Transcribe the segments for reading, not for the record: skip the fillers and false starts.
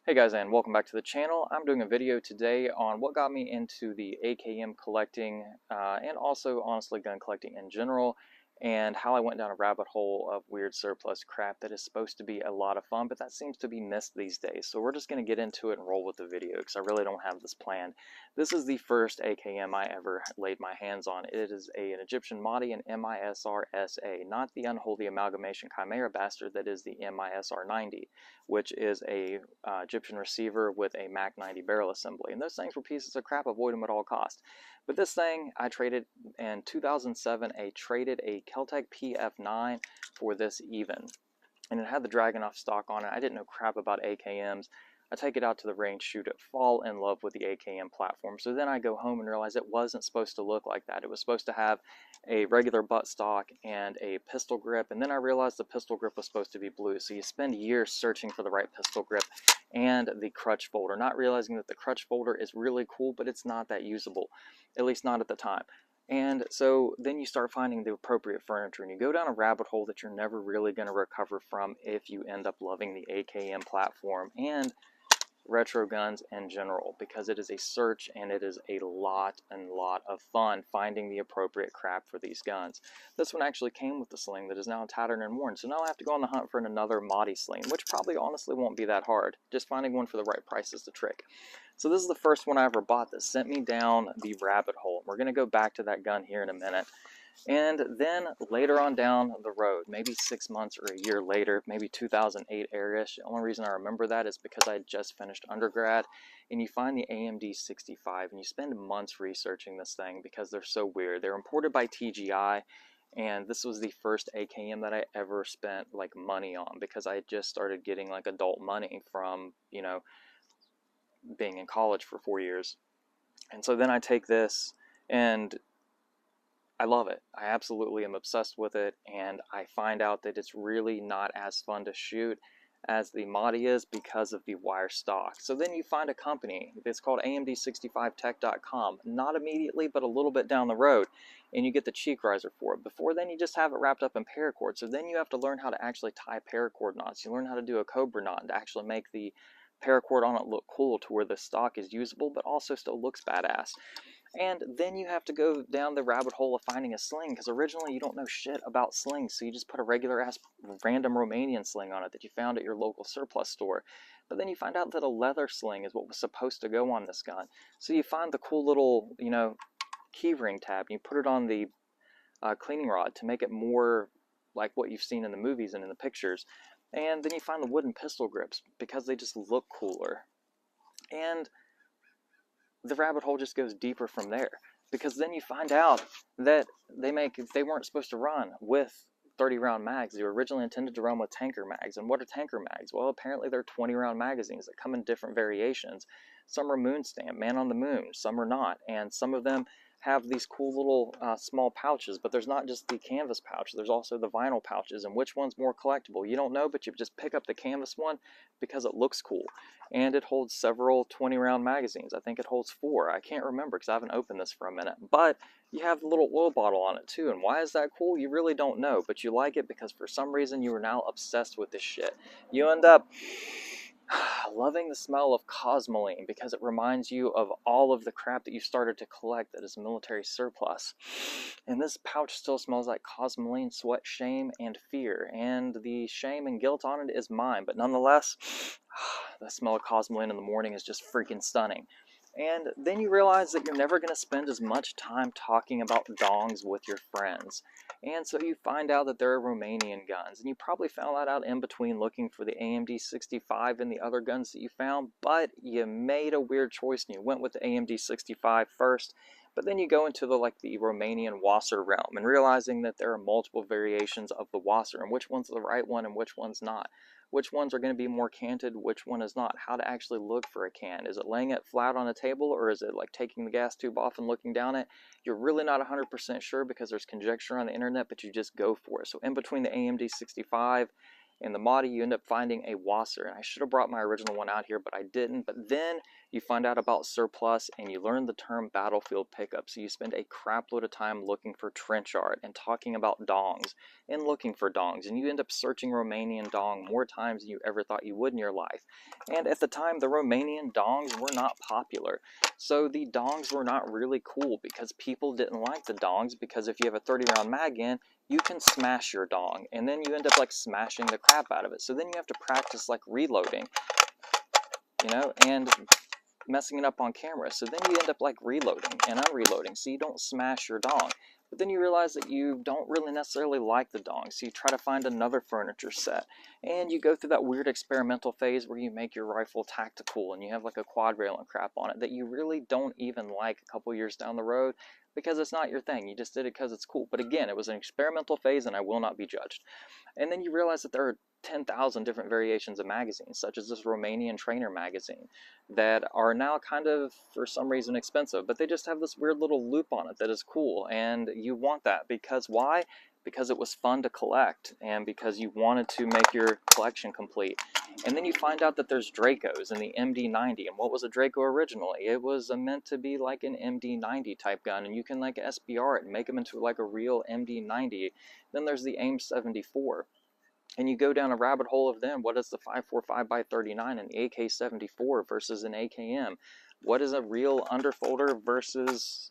Hey guys, and welcome back to the channel. I'm doing a video today on what got me into the AKM collecting and also honestly gun collecting in general, and how I went down a rabbit hole of weird surplus crap that is supposed to be a lot of fun, but that seems to be missed these days. So we're just going to get into it and roll with the video because I really don't have this planned. This is the first AKM I ever laid my hands on. It is an Egyptian Maadi and MISR-SA, not the unholy amalgamation chimera bastard that is the MISR-90, which is a Egyptian receiver with a Mac 90 barrel assembly. And those things were pieces of crap, avoid them at all costs. But this thing, I traded in 2007, I traded a Keltec PF9 for this even. And it had the Dragunov stock on it. I didn't know crap about AKMs. I take it out to the range, shoot it, fall in love with the AKM platform. So then I go home and realize it wasn't supposed to look like that. It was supposed to have a regular buttstock and a pistol grip, and then I realized the pistol grip was supposed to be blue. So you spend years searching for the right pistol grip and the crutch folder, not realizing that the crutch folder is really cool, but it's not that usable, at least not at the time. And so then you start finding the appropriate furniture, and you go down a rabbit hole that you're never really going to recover from if you end up loving the AKM platform and retro guns in general, because it is a search and it is a lot of fun finding the appropriate crap for these guns. This one actually came with the sling that is now tattered and worn, so now I have to go on the hunt for another Maadi sling, which probably honestly won't be that hard. Just finding one for the right price is the trick. So this is the first one I ever bought that sent me down the rabbit hole. We're going to go back to that gun here in a minute. And then later on down the road, maybe 6 months or a year later, maybe 2008 era-ish, the only reason I remember that is because I had just finished undergrad, and you find the AMD 65, and you spend months researching this thing because they're so weird. They're imported by TGI, and this was the first AKM that I ever spent like money on because I had just started getting like adult money from, you know, being in college for 4 years. And so then I take this and I love it. I absolutely am obsessed with it, and I find out that it's really not as fun to shoot as the Maadi is because of the wire stock. So then you find a company that's called AMD65tech.com, not immediately, but a little bit down the road, and you get the cheek riser for it. Before then, you just have it wrapped up in paracord. So then you have to learn how to actually tie paracord knots. You learn how to do a cobra knot and to actually make the paracord on it look cool to where the stock is usable, but also still looks badass. And then you have to go down the rabbit hole of finding a sling, because originally you don't know shit about slings, so you just put a regular ass random Romanian sling on it that you found at your local surplus store. But then you find out that a leather sling is what was supposed to go on this gun. So you find the cool little, you know, keyring tab, and you put it on the cleaning rod to make it more like what you've seen in the movies and in the pictures. And then you find the wooden pistol grips because they just look cooler. And the rabbit hole just goes deeper from there, because then you find out that they weren't supposed to run with 30-round mags. They were originally intended to run with tanker mags. And what are tanker mags? Well, apparently they're 20-round magazines that come in different variations. Some are moon stamp, man on the moon, some are not, and some of them have these cool little small pouches, but there's not just the canvas pouch, there's also the vinyl pouches, and which one's more collectible? You don't know, but you just pick up the canvas one because it looks cool. And it holds several 20-round magazines. I think it holds 4. I can't remember because I haven't opened this for a minute. But you have the little oil bottle on it too, and why is that cool? You really don't know, but you like it because for some reason you are now obsessed with this shit. You end up loving the smell of cosmoline because it reminds you of all of the crap that you started to collect that is military surplus. And this pouch still smells like cosmoline, sweat, shame, and fear. And the shame and guilt on it is mine, but nonetheless, the smell of cosmoline in the morning is just freaking stunning. And then you realize that you're never going to spend as much time talking about dongs with your friends. And so you find out that there are Romanian guns. And you probably found that out in between looking for the AMD 65 and the other guns that you found. But you made a weird choice and you went with the AMD 65 first. But then you go into the Romanian WASR realm and realizing that there are multiple variations of the WASR and which one's the right one and which one's not. Which ones are going to be more canted, which one is not, how to actually look for a can. Is it laying it flat on a table, or is it like taking the gas tube off and looking down it? You're really not 100% sure because there's conjecture on the internet, but you just go for it. So in between the AMD 65 In the Maadi, you end up finding a WASR, and I should have brought my original one out here, but I didn't. But then you find out about surplus, and you learn the term battlefield pickup. So you spend a crap load of time looking for trench art and talking about dongs and looking for dongs, and you end up searching Romanian dong more times than you ever thought you would in your life. And at the time, the Romanian dongs were not popular. So the dongs were not really cool because people didn't like the dongs, because if you have a 30-round mag in, you can smash your dong, and then you end up like smashing the crap out of it. So then you have to practice like reloading, you know, and messing it up on camera. So then you end up like reloading and unreloading, so you don't smash your dong. But then you realize that you don't really necessarily like the dong, so you try to find another furniture set, and you go through that weird experimental phase where you make your rifle tactical and you have like a quad rail and crap on it that you really don't even like a couple years down the road, because it's not your thing. You just did it because it's cool. But again, it was an experimental phase, and I will not be judged. And then you realize that there are 10,000 different variations of magazines, such as this Romanian trainer magazine, that are now kind of, for some reason, expensive, but they just have this weird little loop on it that is cool, and you want that because why? Because it was fun to collect, and because you wanted to make your collection complete. And then you find out that there's Dracos in the MD90, and what was a Draco originally? It was meant to be like an MD90 type gun, and you can like SBR it and make them into like a real MD90. Then there's the AIM-74. And you go down a rabbit hole of them. What is the 545x39 and the AK-74 versus an AKM? What is a real underfolder versus,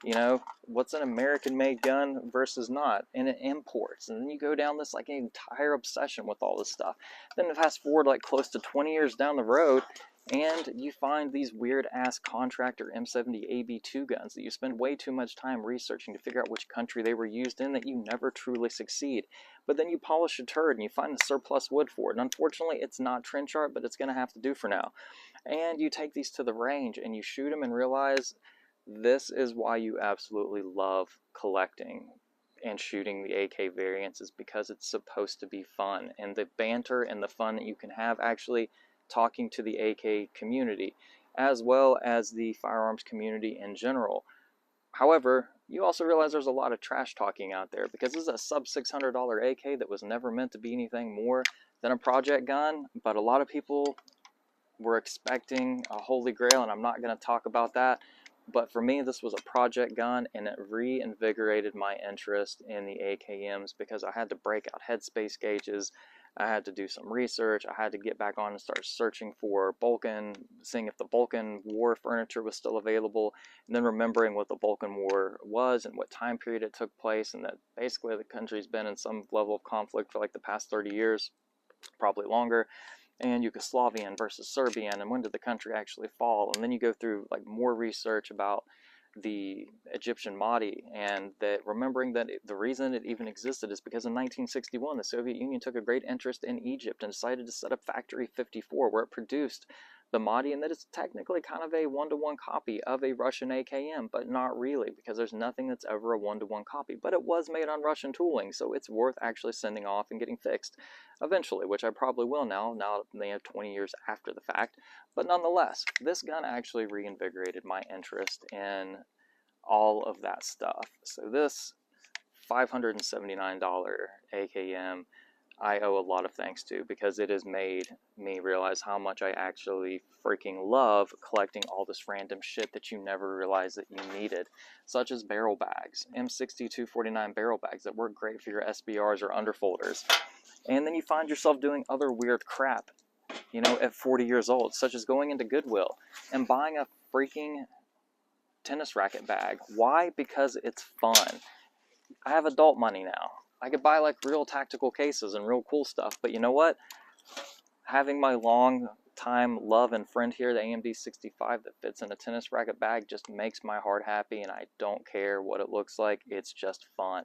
you know, what's an American-made gun versus not? And it imports. And then you go down this like an entire obsession with all this stuff. Then fast forward like close to 20 years down the road, and you find these weird-ass contractor m70ab2 guns that you spend way too much time researching to figure out which country they were used in, that you never truly succeed. But then you polish a turd and you find a surplus wood for it. And unfortunately, it's not trench art, but it's going to have to do for now. And you take these to the range and you shoot them and realize this is why you absolutely love collecting and shooting the AK variants, is because it's supposed to be fun. And the banter and the fun that you can have actually talking to the AK community, as well as the firearms community in general. However, you also realize there's a lot of trash talking out there, because this is a sub $600 AK that was never meant to be anything more than a project gun, but a lot of people were expecting a holy grail, and I'm not going to talk about that. But for me, this was a project gun, and it reinvigorated my interest in the AKMs, because I had to break out headspace gauges. I had to do some research. I had to get back on and start searching for Balkan, seeing if the Balkan War furniture was still available, and then remembering what the Balkan War was and what time period it took place, and that basically the country's been in some level of conflict for like the past 30 years, probably longer. And Yugoslavian versus Serbian, and when did the country actually fall? And then you go through like more research about the Egyptian Maadi, and that remembering that the reason it even existed is because in 1961 the Soviet Union took a great interest in Egypt and decided to set up Factory 54, where it produced the Maadi, and that it's technically kind of a one-to-one copy of a Russian AKM, but not really, because there's nothing that's ever a one-to-one copy. But it was made on Russian tooling, so it's worth actually sending off and getting fixed eventually, which I probably will now they have 20 years after the fact. But nonetheless, this gun actually reinvigorated my interest in all of that stuff. So this $579 AKM I owe a lot of thanks to, because it has made me realize how much I actually freaking love collecting all this random shit that you never realized that you needed, such as barrel bags, M6249 barrel bags that work great for your SBRs or underfolders. And then you find yourself doing other weird crap, you know, at 40 years old, such as going into Goodwill and buying a freaking tennis racket bag. Why? Because it's fun. I have adult money now. I could buy like real tactical cases and real cool stuff, but you know what? Having my long time love and friend here, the AMD 65 that fits in a tennis racket bag, just makes my heart happy, and I don't care what it looks like. It's just fun.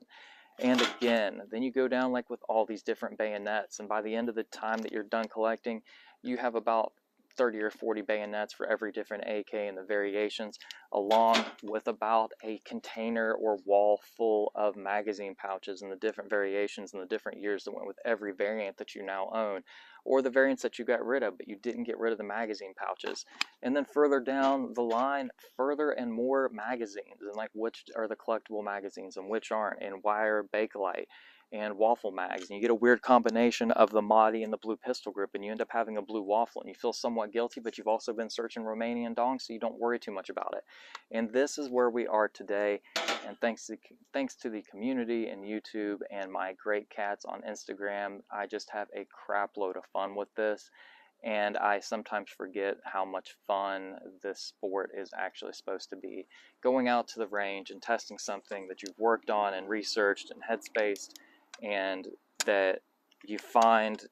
And again, then you go down like with all these different bayonets, and by the end of the time that you're done collecting, you have about 30 or 40 bayonets for every different AK and the variations, along with about a container or wall full of magazine pouches and the different variations and the different years that went with every variant that you now own, or the variants that you got rid of but you didn't get rid of the magazine pouches. And then further down the line, further and more magazines, and like which are the collectible magazines and which aren't, and why are Bakelite, and waffle mags, and you get a weird combination of the Maadi and the blue pistol grip, and you end up having a blue waffle, and you feel somewhat guilty, but you've also been searching Romanian dongs, so you don't worry too much about it. And this is where we are today, and thanks to the community and YouTube and my great cats on Instagram, I just have a crap load of fun with this. And I sometimes forget how much fun this sport is actually supposed to be. Going out to the range and testing something that you've worked on and researched and headspaced, and that you find,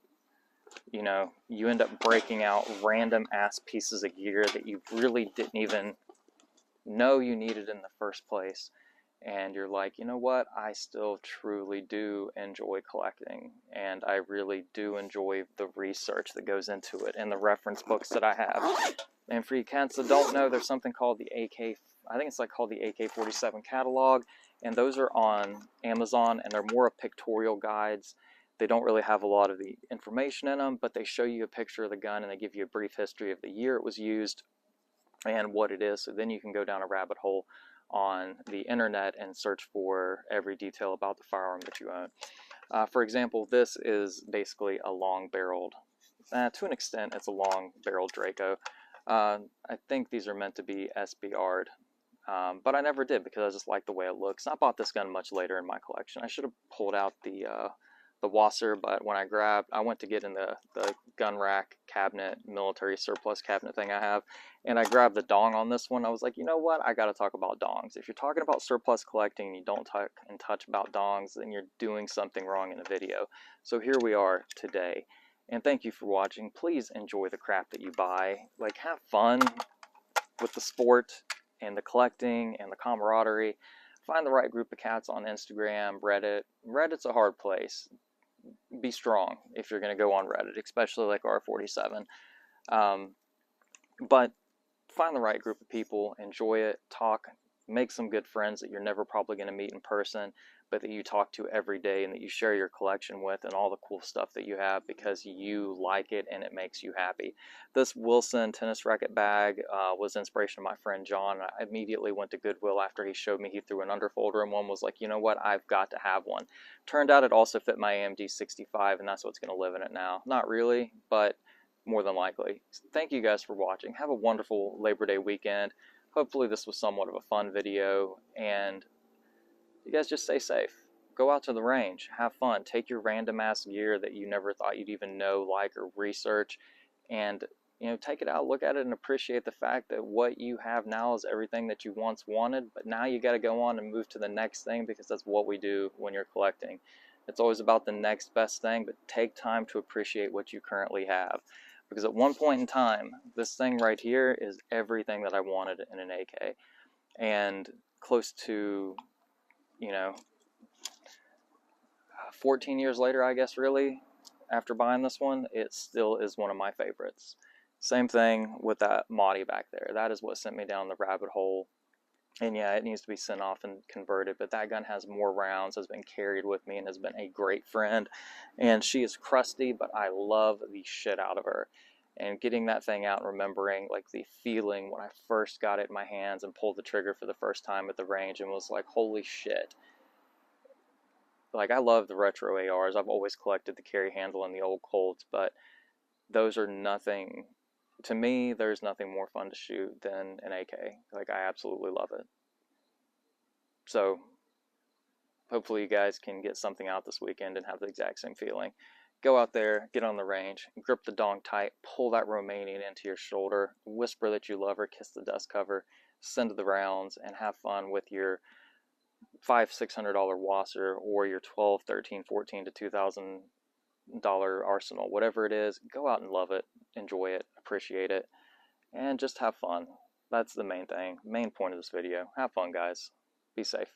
you know, you end up breaking out random ass pieces of gear that you really didn't even know you needed in the first place. And you're like, you know what, I still truly do enjoy collecting, and I really do enjoy the research that goes into it and the reference books that I have. And for you cats that don't know, there's something called the I think it's like called the AK-47 catalog, and those are on Amazon, and they're more of pictorial guides. They don't really have a lot of the information in them, but they show you a picture of the gun and they give you a brief history of the year it was used and what it is, so then you can go down a rabbit hole on the internet and search for every detail about the firearm that you own. For example, this is basically a long-barreled, to an extent, it's a long-barreled Draco. I think these are meant to be SBR'd, but I never did because I just like the way it looks. I bought this gun much later in my collection. I should have pulled out the WASR, but when I went to get in the gun rack cabinet, military surplus cabinet thing I have, and I grabbed the dong on this one. I was like, you know what, I gotta talk about dongs. If you're talking about surplus collecting and you don't talk and touch about dongs, then you're doing something wrong in the video. So here we are today, and thank you for watching. Please enjoy the crap that you buy. Like, have fun with the sport and the collecting and the camaraderie. Find the right group of cats on Instagram, Reddit. Reddit's a hard place. Be strong if you're going to go on Reddit, especially like R47. But find the right group of people, enjoy it, talk, make some good friends that you're never probably going to meet in person, but that you talk to every day and that you share your collection with and all the cool stuff that you have because you like it and it makes you happy. This Wilson tennis racket bag was inspiration of my friend John. I immediately went to Goodwill after he showed me. He threw an underfolder in one, was like, you know what, I've got to have one. Turned out it also fit my AMD 65, and that's what's going to live in it now. Not really, but more than likely. Thank you guys for watching. Have a wonderful Labor Day weekend. Hopefully this was somewhat of a fun video, and you guys just stay safe. Go out to the range, have fun, take your random ass gear that you never thought you'd even know, like, or research, and take it out, look at it, and appreciate the fact that what you have now is everything that you once wanted, but now you got to go on and move to the next thing, because that's what we do when you're collecting. It's always about the next best thing, but take time to appreciate what you currently have. Because at one point in time, this thing right here is everything that I wanted in an AK. And close to, 14 years later, I guess, really, after buying this one, it still is one of my favorites. Same thing with that Maadi back there. That is what sent me down the rabbit hole. And yeah, it needs to be sent off and converted, but that gun has more rounds, has been carried with me, and has been a great friend. And she is crusty, but I love the shit out of her. And getting that thing out and remembering like the feeling when I first got it in my hands and pulled the trigger for the first time at the range and was like, holy shit. Like, I love the retro ARs. I've always collected the carry handle and the old Colts, but those are nothing. To me, there's nothing more fun to shoot than an AK. Like, I absolutely love it. So, hopefully you guys can get something out this weekend and have the exact same feeling. Go out there, get on the range, grip the dong tight, pull that Romanian into your shoulder, whisper that you love her, kiss the dust cover, send the rounds, and have fun with your $500-600 WASR or your $12, $13, $14 to $2,000 arsenal, whatever it is. Go out and love it, enjoy it, appreciate it, and just have fun. That's the main thing, main point of this video. Have fun, guys. Be safe.